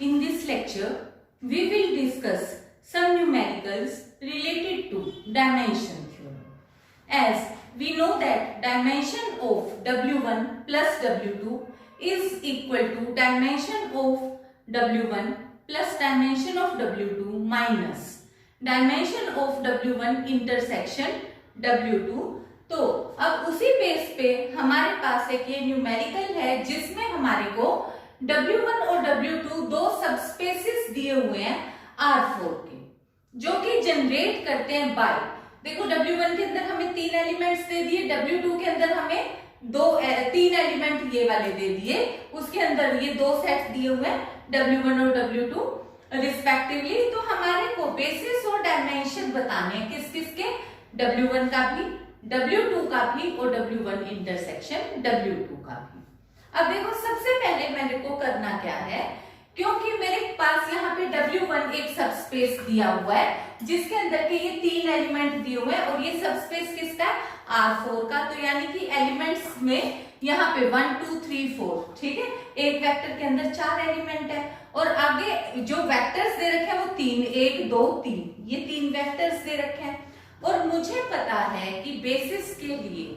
In this lecture, we will discuss some numericals related to dimension theorem. As we know that dimension of W1 plus W2 is equal to dimension of W1 plus dimension of W2 minus dimension of W1 intersection W2. तो अब उसी base पे हमारे पास एक ये numerical है जिसमें हमारे को W1 और W2 दो सबस्पेसेस दिए हुए हैं R4 के, जो कि जनरेट करते हैं बाय, देखो W1 के अंदर हमें 3 एलिमेंट्स दे दिए, W2 के अंदर हमें 3 एलिमेंट ये वाले दे दिए, उसके अंदर ये दो सेट्स दिए हुए हैं W1 और W2 रिस्पेक्टिवली। तो हमारे को बेसिस और डायमेंशन बताने हैं किस किस के, W1 का भी, W2 का भी और W1 इंटरसेक्शन W2 का भी। अब देखो सबसे पहले मेरे को करना क्या है, क्योंकि मेरे पास यहाँ पे W1 एक सबस्पेस दिया हुआ है जिसके अंदर के ये 3 एलिमेंट दिए हुए हैं और ये सबस्पेस किसका है, R4 का। तो यानी कि एलिमेंट्स में यहाँ पे 1 2 3 4, ठीक है, एक वेक्टर के अंदर 4 एलिमेंट है और आगे जो वेक्टर्स दे रखे हैं वो 3, 1 2 3, ये 3 वेक्टर्स दे रखे हैं। और मुझे पता है कि बेसिस के लिए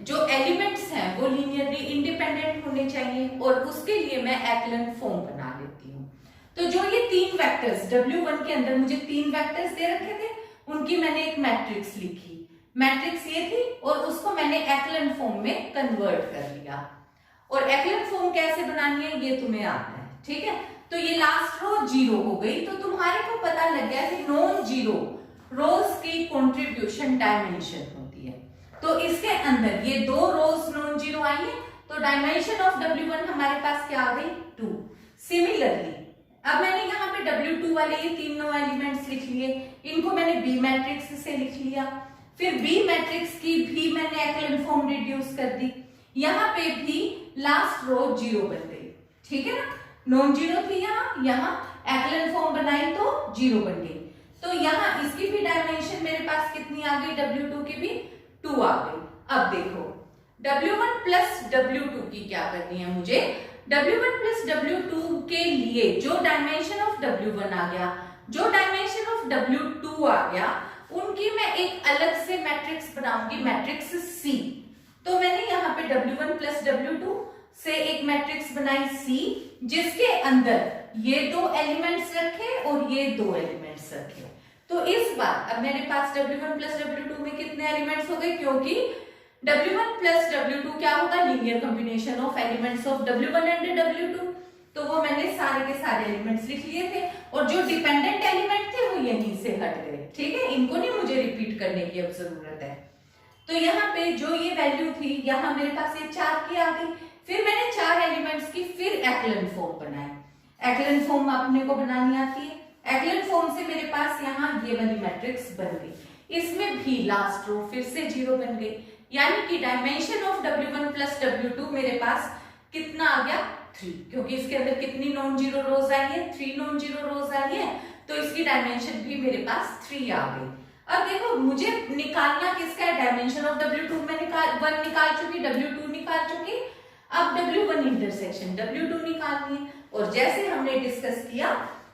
जो एलिमेंट्स हैं वो लीनियरली इंडिपेंडेंट होने चाहिए और उसके लिए मैं एक्लन फॉर्म बना लेती हूँ। तो जो ये 3 वेक्टर्स W1 के अंदर मुझे 3 वेक्टर्स दे रखे थे, उनकी मैंने एक मैट्रिक्स लिखी, मैट्रिक्स ये थी और उसको मैंने एक्लन फॉर्म में कन्वर्ट कर लिया। और एक्लन फॉर्म कैसे बनानी है ये तुम्हें आता है, ठीक है। तो ये लास्ट रो 0 हो गई, तो तुम्हारे को पता लग गया कि नॉन जीरो रोज की कंट्रीब्यूशन डायमेंशन होती है। तो इसके अंदर ये 2 रोज नॉन जीरो आई है, तो डायमेंशन ऑफ W1 हमारे पास क्या आ गई, 2। सिमिलरली अब मैंने यहाँ पे W2 वाले ये 3 एलिमेंट्स लिख लिए, इनको मैंने B मैट्रिक्स से लिख लिया, फिर B मैट्रिक्स की भी मैंने एक्लन फॉर्म रिड्यूस कर दी, यहाँ पे भी लास्ट रो 0 बन गई, ठीक है ना, नॉन जीरो थी यहाँ एक्लन फॉर्म बनाई तो 0 बन गई। तो यहाँ इसकी भी डायमेंशन मेरे पास कितनी आ गई, W2 की भी 2 आ गई। अब देखो W1 प्लस W2 की क्या करनी है मुझे, W1 प्लस W2 के लिए जो डायमेंशन ऑफ W1 आ गया, जो डायमेंशन ऑफ W2 आ गया, उनकी मैं एक अलग से मैट्रिक्स बनाऊंगी, मैट्रिक्स C। तो मैंने यहाँ पे W1 प्लस W2 से एक मैट्रिक्स बनाई C, जिसके अंदर ये 2 एलिमेंट्स रखे और ये 2 एलिमेंट्स रखे। तो इस बार अब मेरे पास W1 प्लस W2 में कितने एलिमेंट्स हो गए, क्योंकि W1 प्लस W2 क्या होगा, linear combination of elements of W1 and W2। तो वो मैंने सारे के सारे एलिमेंट्स लिख लिए थे और जो डिपेंडेंट एलिमेंट थे वो यहीं से हट गए, ठीक है, इनको नहीं मुझे रिपीट करने की अब जरूरत है। तो यहाँ पे जो ये वैल्यू थी, यहाँ मेरे पास ये 4 की आ गई। फिर मैंने 4 एलिमेंट्स की फिर एक्लन फॉर्म बनाई, एक्लन फॉर्म अपने को बनानी आती है। एक्लन फॉर्म से मेरे पास यहाँ ये वाली मैट्रिक्स बन गई, इसमें भी लास्ट रो फिर से 0 बन गई, यानी कि dimension of W1 plus W2 मेरे पास कितना आ गया, 3, क्योंकि इसके अंदर कितनी नॉन जीरो रोज आई है, 3 नॉन जीरो रोज आई है, तो इसकी डायमेंशन भी मेरे पास 3 आ गई। अब देखो मुझे निकालना किसका है, डायमेंशन ऑफ W2 में 1 निकाल चुकी, W2 निकाल चुकी, अब W1 इंटरसेक्शन W2 निकालनी है। और जैसे हमने डिस्कस किया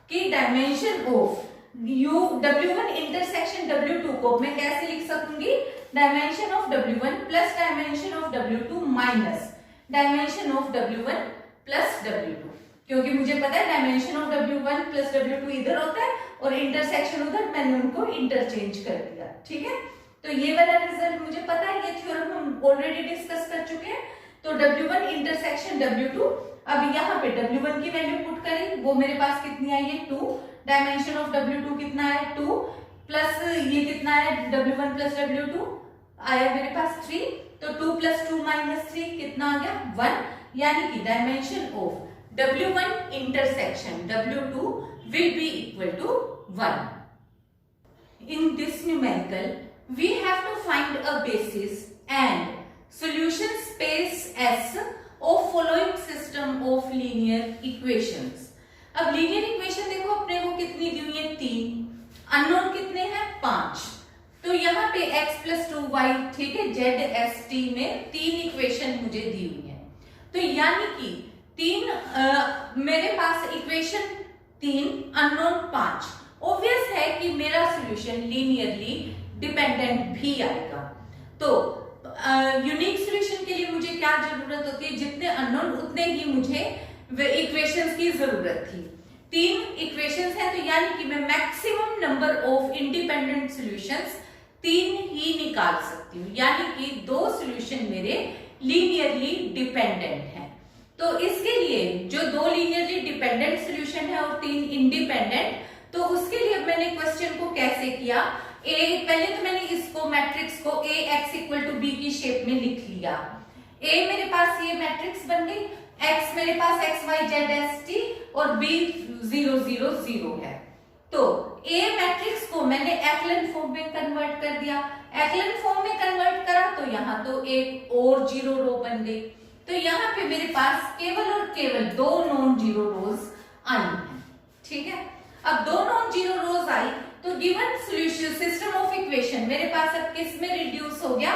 कि dimension of W1 intersection W2 को मैं कैसे लिख सकूंगी, dimension of W1 plus dimension of W2 minus dimension of W1 plus W2, क्योंकि मुझे पता है dimension of W1 plus W2 इधर होता है और इंटरसेक्शन उधर, मैंने उनको इंटरचेंज कर दिया, ठीक है। तो ये वाला रिजल्ट मुझे पता है, ये थ्योरम हम ऑलरेडी डिस्कस कर चुके हैं। तो W1 इंटरसेक्शन W2, अब यहाँ पे W1 की वैल्यू पुट करें, वो मेरे पास कितनी आई है, 2, डायमेंशन ऑफ W2 कितना है, 2, प्लस ये कितना है, W1 प्लस W2 आया मेरे पास 3, तो 2 प्लस 2 माइनस 3 कितना आ गया, 1, यानी कि dimension of W1 intersection W2 will be equal to 1. In this numerical, we have to find a basis and solution space S of following system of linear equations. अब linear equation देखो अपने को कितनी दी हुई है, 3, अननोन कितने हैं, 5। तो यहाँ पे x प्लस 2y, ठीक है, ZST में 3 इक्वेशन मुझे दी हुई है। तो यानी कि मेरे पास इक्वेशन 3 अननोन 5, ऑब्वियस है कि मेरा सॉल्यूशन लीनियरली डिपेंडेंट भी आएगा। तो यूनिक सॉल्यूशन के लिए मुझे क्या जरूरत होती है, जितने अननोन उतने ही मुझे इक्वेशंस की जरूरत थी। 3 इक्वेशंस हैं, तो यानी कि मैं maximum number of independent solutions 3 ही निकाल सकती हूँ, यानी कि 2 सॉल्यूशन मेरे लीनियरली डिपेंडेंट हैं। तो इसके लिए जो 2 लीनियरली डिपेंडेंट सॉल्यूशन है और 3 इंडिपेंडेंट, तो उसके लिए मैंने क्वेश्चन को कैसे किया, पहले तो मैंने इसको मैट्रिक्स को Ax इक्वल टू बी की शेप में लिख लिया। A मेरे पास ये मैट्रिक्स बन गई, X मेरे पास x y z s t और B 0 0 0 है। तो A मैट्रिक्स को मैंने एक्लन फॉर्म में कन्वर्ट कर दिया। एक्लन फॉर्म में कन्वर्ट करा तो यहाँ तो एक और 0 रो बन गई। तो यहाँ पे मेरे पास केवल और केवल 2 नॉन जीरो रोज आई हैं। ठीक है, अब 2 नॉन जीरो रोज आई तो given solution system of equation मेरे पास अब किस में रिड्यूस हो गया।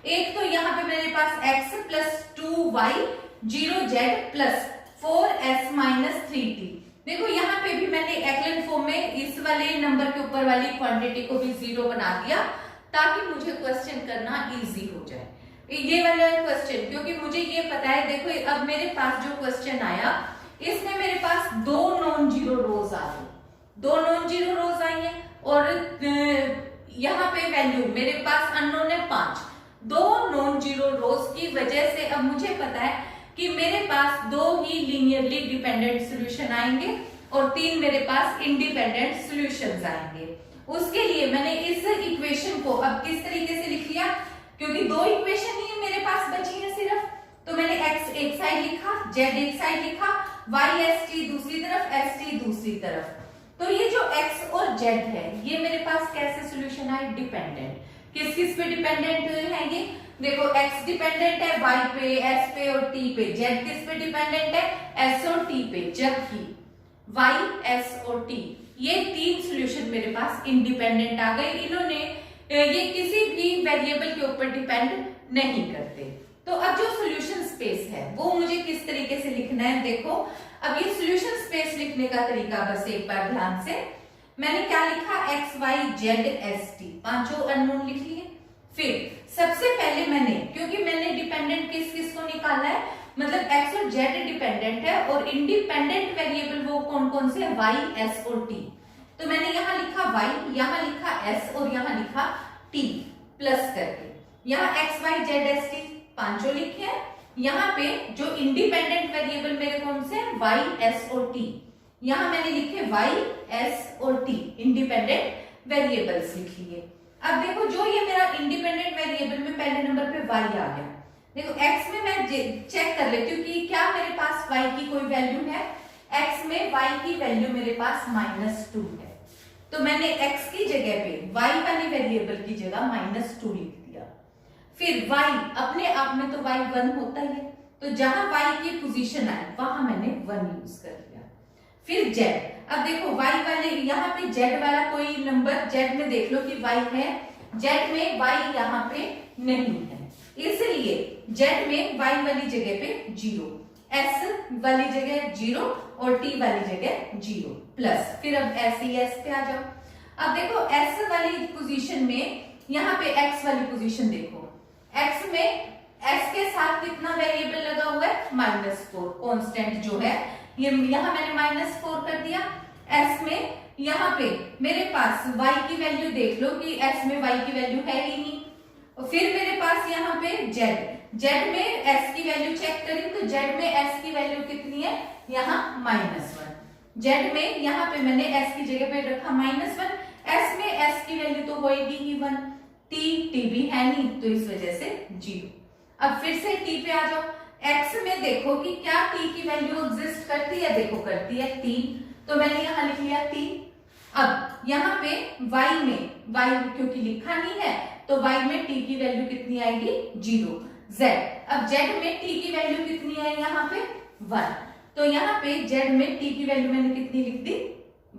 एक तो यहाँ पे मेरे पास x plus 2y 0z plus 4s minus 3t। देखो यहाँ पे भी मैंने एक्लन फॉर्म में इस वाले नंबर के ऊपर वाली क्वांटिटी को भी 0 बना दिया ताकि मुझे क्वेश्चन करना इजी हो जाए, ये वाला क्वेश्चन, क्योंकि मुझे ये पता है। देखो अब मेरे पास जो क्वेश्चन आया इसमें मेरे पास 2 नॉन जीरो रोज आ गई, 2 नॉन जीरो रोज आई है और यहाँ पे वैल्यू मेरे पास अननोन है 5। 2 नॉन जीरो रोज की वजह से अब मुझे पता है कि मेरे पास 2 ही लीनियरली डिपेंडेंट सॉल्यूशन आएंगे और 3 मेरे पास इंडिपेंडेंट सॉल्यूशंस आएंगे। उसके लिए मैंने इस इक्वेशन को अब किस तरीके से लिख लिया, क्योंकि 2 इक्वेशन ही मेरे पास बची है सिर्फ, तो मैंने x एक साइड लिखा, z एक साइड लिखा, y s t दूसरी तरफ, s t दूसरी तरफ। तो ये जो x और z है ये मेरे पास कैसे सॉल्यूशन आए, डिपेंडेंट। किस किस पे डिपेंडेंट है ये, देखो x डिपेंडेंट है y पे, s पे और t पे। z किस पे डिपेंडेंट है, s और t पे, जबकि y, s और t ये 3 सॉल्यूशन मेरे पास इंडिपेंडेंट आ गए। इन्होंने ये किसी भी वेरिएबल के ऊपर डिपेंड नहीं करते। तो अब जो सॉल्यूशन स्पेस है वो मुझे किस तरीके से लिखना है, देखो अब ये सॉल्यूशन स्पेस लिखने का तरीका बस एक बार ध्यान से, मैंने क्या लिखा, x y z s t, 5 unknown लिख लिए। फिर सबसे पहले मैंने, क्योंकि मैंने डिपेंडेंट किस किस को निकाला है, मतलब x और z डिपेंडेंट है और इंडिपेंडेंट वेरिएबल वो कौन कौन से, y s और t। तो मैंने यहाँ लिखा y, यहाँ लिखा s और यहाँ लिखा t प्लस करके, यहाँ x y z s t 5 लिखे हैं। यहाँ पे जो इंडिपेंडेंट वेरिएबल मेरे कौन से हैं, y s और t, यहाँ मैंने लिखे y s और t इंडिपेंडेंट वेरिएबल्स लिख लिए। अब देखो जो ये मेरा इंडिपेंडेंट वेरिएबल में पहले नंबर पे y आ गया, देखो x में मैं चेक कर लेती हूँ कि क्या मेरे पास y की कोई वैल्यू है। x में y की वैल्यू मेरे पास -2 है, तो मैंने x की जगह पे y वाली वेरिएबल की जगह -2 लिख दिया। फिर y अपने आप में तो y 1 होता ही है, तो जहां y की पोजीशन आए वहां मैंने 1 यूज कर लिया। फिर z, अब देखो y वाले यहाँ पे z वाला कोई नंबर z में देख लो कि y है, z में y यहाँ पे नहीं है, इसलिए z में y वाली जगह पे 0, s वाली जगह 0 और t वाली जगह 0 प्लस। फिर अब s पे आ जाओ। अब देखो s वाली पोजीशन में यहाँ पे x वाली पोजीशन देखो, x में s के साथ कितना वेरिएबल लगा हुआ है, -4 कांस्टेंट जो है, ये यहाँ मैंने -4 कर दिया। s में यहाँ पे मेरे पास y की वैल्यू देख लो कि s में y की वैल्यू है ही नहीं। और फिर मेरे पास यहाँ पे z में s की वैल्यू चेक करें तो z में s की वैल्यू कितनी है, यहाँ -1। z में यहाँ पे मैंने s की जगह पे रखा -1, s में s की वैल्यू तो होएगी ही 1, t भी है नहीं तो इस वजह से 0। अब फिर से t पे आ जाओ, x में देखो कि क्या t की वैल्यू एग्जिस्ट करती है, देखो करती है 3, तो मैंने यहाँ लिख लिया 3। अब यहाँ पे y में y क्योंकि लिखा नहीं है तो y में t की वैल्यू कितनी आएगी, 0। z, अब z में t की वैल्यू कितनी है, यहाँ पे 1, तो यहाँ पे z में t की वैल्यू मैंने कितनी लिख दी,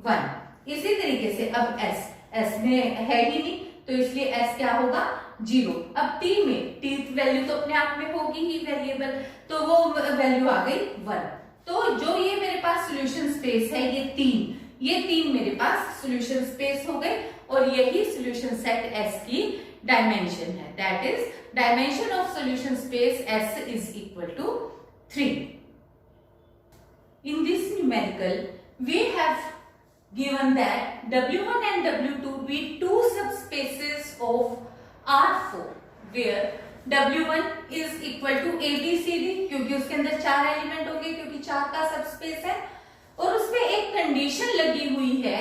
1। इसी तरीके से अब s में है ही नहीं तो इसलिए s क्या होगा, 0। अब t में t वैल्यू तो अपने आप में होगी ही वेरिएबल, तो वो वैल्यू आ गई 1। तो जो ये मेरे पास सॉल्यूशन स्पेस है ये तीन मेरे पास सॉल्यूशन स्पेस हो गए और यही सॉल्यूशन सेट S की डायमेंशन है। That is dimension of solution space S is equal to 3। In this numerical, we have given that W1 and W2 be two subspaces of R4, where W1 is equal to ABCD, क्योंकि उसके अंदर 4 element होंगे, क्योंकि 4 का subspace है, और उसमें एक कंडीशन लगी हुई है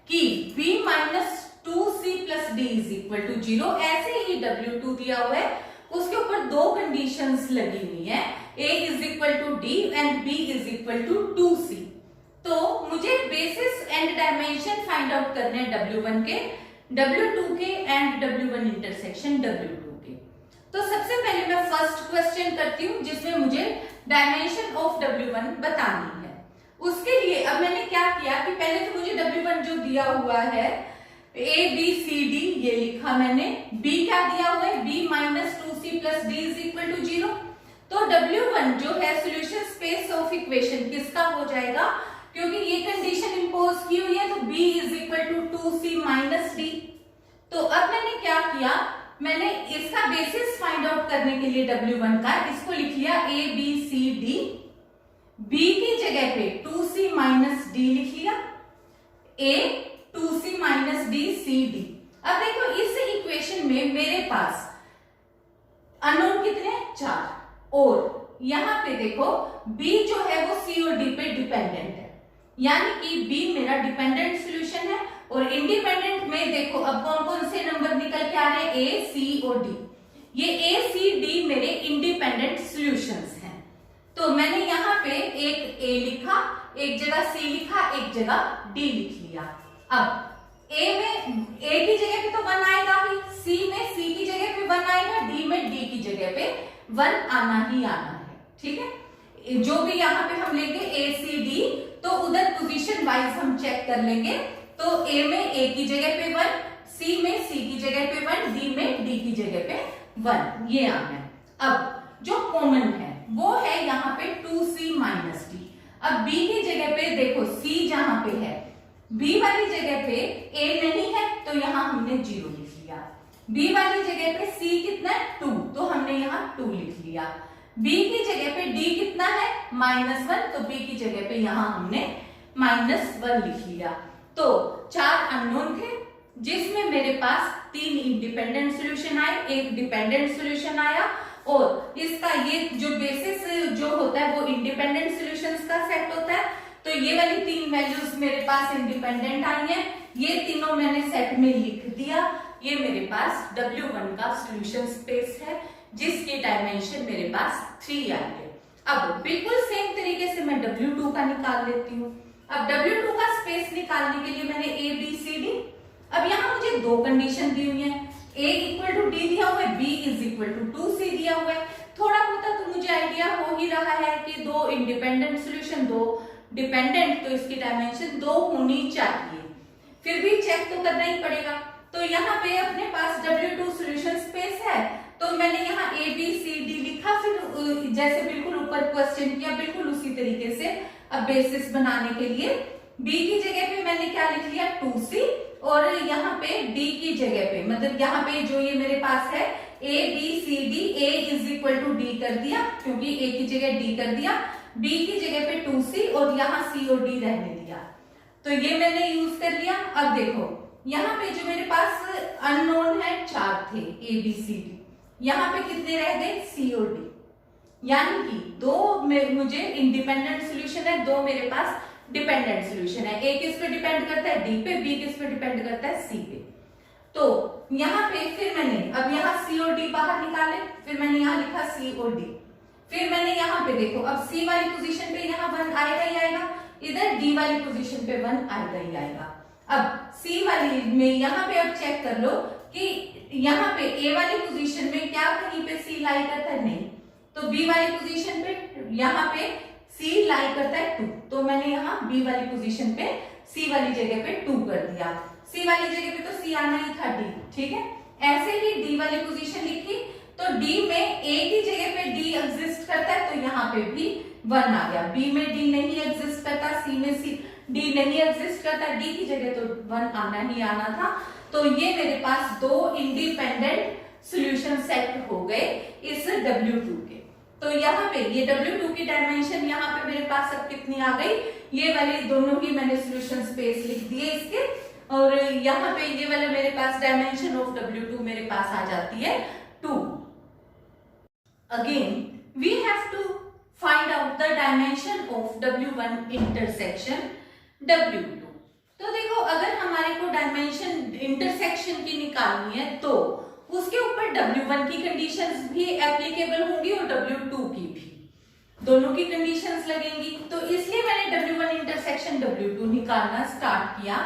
कि B minus 2C plus D is equal to 0। ऐसे ही W2 दिया हुआ है, उसके ऊपर दो कंडीशंस लगी हुई है, A is equal to D and B is equal to 2C। तो मुझे basis and dimension find out करने हैं W1 के, W2 के एंड W1 इंटरसेक्शन W2 के। तो सबसे पहले मैं फर्स्ट क्वेश्चन करती हूँ जिसमें मुझे डायमेंशन ऑफ W1 बतानी है। उसके लिए अब मैंने क्या किया कि पहले तो मुझे W1 जो दिया हुआ है ABCD ये लिखा मैंने, B क्या दिया हुआ है, B minus 2C plus D is equal to 0। तो W1 जो है सॉल्यूशन स्पेस ऑफ इक्वेशन किसका हो जाएगा, क्योंकि ये कंडीशन इंपोज की हुई है, तो B is equal to 2C minus D। तो अब मैंने क्या किया, मैंने इसका बेसिस फाइंड आउट करने के लिए W1 का इसको लिख लिया ABCD, B की जगह पे 2C माइनस D लिख लिया, A 2C minus D CD। अब देखो इस इक्वेशन में मेरे पास अननोन कितने हैं, 4, और यहां पे देखो B जो है वो C और D पे डिपेंडेंट है, यानी कि B मेरा डिपेंडेंट सॉल्यूशन है। और इंडिपेंडेंट में देखो अब कौन कौन से नंबर निकल के आ रहे हैं, A C और D। ये A C D मेरे इंडिपेंडेंट सॉल्यूशंस हैं। तो मैंने यहाँ पे एक A लिखा, एक जगह C लिखा, एक जगह D लिख लिया। अब A की जगह पे तो 1 आएगा ही, C में C की जगह पे 1 आएगा, D में D की जगह पे 1 आना ही आना है, ठीक है। जो भी यहाँ पे हम लेंगे ACD, तो उधर पोजीशन वाइज हम चेक कर लेंगे। तो A में A की जगह पे 1, C में C की जगह पे 1, D में D की जगह पे 1, ये आ गया। अब जो कॉमन है वो है यहाँ पे 2C माइनस D। अब B की जगह पे देखो C जहां पे है, B वाली जगह पे A नहीं है, तो यहाँ हमने 0 लिख लिया। B वाली जगह पे C कितना है, 2, तो हमने यहाँ 2 लिख लिया। B की जगह पे D कितना है, -1, तो B की जगह पे यहाँ हमने -1 लिख लिया। तो 4 अननोन थे, जिसमें मेरे पास 3 इंडिपेंडेंट सॉल्यूशन आए, एक डिपेंडेंट सॉल्यूशन आया, और इसका ये जो बेसिस जो होता है वो इंडिपेंडेंट सॉल्यूशंस का सेट होता है। तो ये वाली 3 वैल्यूज मेरे पास इंडिपेंडेंट आई हैं, ये तीनों मैंने सेट में लिख दिया। ये मेरे पास W1 का सॉल्यूशन स्पेस है, जिसकी डायमेंशन मेरे पास 3 आई है। अब बिल्कुल सेम तरीके से मैं W2 का निकाल लेती हूँ। अब W2 का स्पेस निकालने के लिए मैंने ABCD, अब यहाँ मुझे 2 कंडीशन दी हुई है, A इक्वल टू D दिया हुआ है, B is equal to 2C दिया हुआ है। थोड़ा बहुत तो मुझे आइडिया हो ही रहा है कि 2 इंडिपेंडेंट सॉल्यूशन 2 डिपेंडेंट, तो इसकी डायमेंशन 2 होनी चाहिए। फिर भी चेक तो करना ही पड़ेगा। तो यहाँ पे अपने पास W2 सॉल्यूशन स्पेस है, तो मैंने यहाँ ABCD लिखा, फिर जैसे बिल्कुल ऊपर क्वेश्चन किया बिल्कुल उसी तरीके से अब बेसिस बनाने के लिए B की जगह पे मैंने क्या लिख लिया, 2C, और यहाँ पे D की जगह पे, मतलब यहाँ पे जो ये मेरे पास है ABCD, A is equal to D कर दिया, क्योंकि A की जगह D कर दिया, B की जगह पे 2C और यहाँ C और D रहने दिया। तो ये मैंने यूज कर लिया। अब देखो यहाँ पे जो मेरे पास अननोन है 4 थे ABCD, यहाँ पे कितने रह गए, C और D, यानी कि 2 मुझे इंडिपेंडेंट सॉल्यूशन है, 2 मेरे पास डिपेंडेंट सॉल्यूशन है। A किस पे डिपेंड करता है, D पे, B किस पे डिपेंड करता है, C पे। तो यहाँ पे फिर मैंने अब यहाँ C और D बाहर निकाले, फिर मैंने यहाँ लिखा C और D, फिर मैंने यहाँ पे देखो अब C वाली पोजीशन पे यहाँ 1 आएगा ही आएगा, इधर D वाली पोजीशन पे 1 आएगा ही आएगा। अब C वाली में यहाँ पे अब चेक कर लो कि यहाँ पे A वाली पोजीशन में क्या कहीं पे C लाई करता है, नहीं, तो B वाली पोजीशन पे यहाँ पे C लाई करता है 2, तो मैंने यहाँ B वाली पोजीशन पे C वाली जगह पे 2 कर दिया। C वाली जगह पे तो C आना ही था D, ठीक है। ऐसे ही D वाली पोजीशन लिखी, तो D में A की जगह पे D एग्जिस्ट करता है, तो यहाँ पे भी 1 आ गया। B में D नहीं एग्जिस्ट करता, C में D नहीं एग्जिस्ट करता, D की जगह तो 1 आना ही आना था। तो ये मेरे पास दो इंडिपेंडेंट सॉल्यूशन सेट हो गए इस W2 के। तो यहाँ पे ये W2 की डायमेंशन यहाँ पे मेरे पास अब कितनी आ गई, ये वाले दोनों ही मैंने सॉल्यूशन स्पेस लिख दिए इसके, और यहाँ पे ये वाला मेरे पास डायमेंशन ऑफ W2 मेरे पास आ जाती है 2। Again we have to find out the dimension of W1 intersection W2। तो देखो, अगर हमारे को डायमेंशन इंटरसेक्शन की निकालनी है तो उसके ऊपर W1 की कंडीशंस भी एप्लीकेबल होंगी और W2 की भी, दोनों की कंडीशंस लगेंगी। तो इसलिए मैंने W1 इंटरसेक्शन W2 निकालना स्टार्ट किया।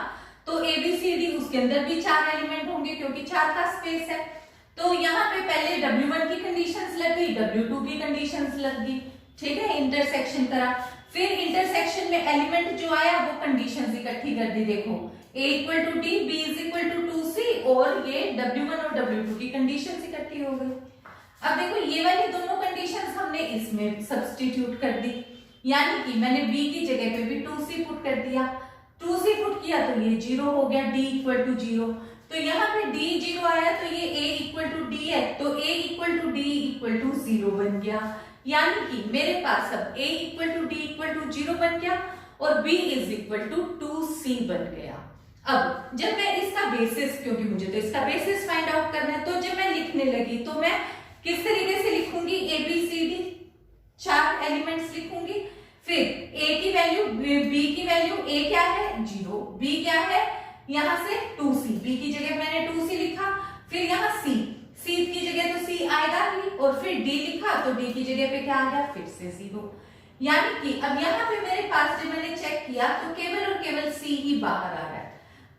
तो ABCD उसके अंदर भी 4 एलिमेंट होंगे क्योंकि 4 का स्पेस है। तो यहाँ पे पहले W1 की कंडीशंस लग गई, W2 की कंडीशंस लग गई, ठीक है, इंटरसेक्शन करा। फिर इंटरसेक्शन में एलिमेंट जो आया वो कंडीशंस इकट्ठी कर दी। देखो A equal to D, B is equal to 2C, और ये W1 और W2 की कंडीशंस इकट्ठी हो गई। अब देखो, ये वाली दोनों कंडीशंस हमने इसमें सब्स्टिट्यूट कर दी, यानी कि मैंने B की जगह पे भी 2C पुट कर दिया। 2C पुट किया तो ये 0 हो गया, D इक्वल टू 0। तो यहाँ पे D 0 आया तो ये A इक्वल टू D है, तो A equal to D equal to 0 बन गया, यानी कि मेरे पास अब A equal to D equal to 0 बन गया और B is equal to 2C बन गया। अब जब मैं इसका बेसिस, क्योंकि मुझे तो इसका बेसिस फाइंड आउट करना है, तो जब मैं लिखने लगी तो मैं किस तरीके से लिखूंगी, ABCD 4 एलिमेंट्स लिखूंगी। फिर A की वैल्यू, B की वैल्यू, A क्या है 0, B क्या है यहाँ से 2C, B की जगह मैंने 2C लिखा। फिर यहाँ C की जगह तो C आएगा ही, और फिर D लिखा तो D की जगह पे क्या आ गया, फिर से 0। यानी कि अब यहाँ पे मेरे पास जब मैंने चेक किया तो केवल और केवल C ही बाहर आ रहा है,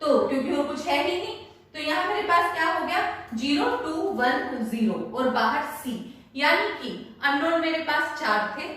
तो क्योंकि और कुछ है ही नहीं, तो यहाँ मेरे पास क्या हो गया 0 2 1 0 और बाहर C, यानी कि अननोन मेरे पास 4 थे,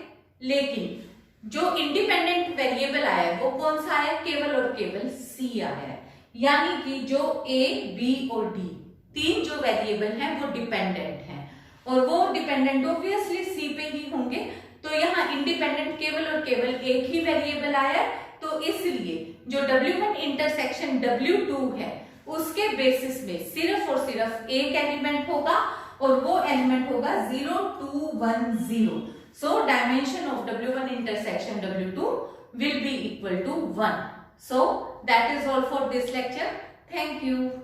लेकिन जो इंडिपेंडेंट वेरिएबल आया है वो कौन सा आया, केवल और केवल C आया है। यानी कि जो A, B और D 3 जो वेरिएबल हैं वो डिपेंडेंट हैं, और वो डिपेंडेंट ऑब्वियसली C पे ही होंगे। तो यहाँ इंडिपेंडेंट केवल और केवल एक ही वेरिएबल आया है, तो इसलिए जो W1 इंटरसेक्शन W2 है उसके बेसिस में सिर्फ और सिर्फ एक एलिमेंट होगा, और वो एलिमेंट होगा 0 2 1 0। So dimension of W1 intersection W2 will be equal to 1. So that is all for this lecture. Thank you.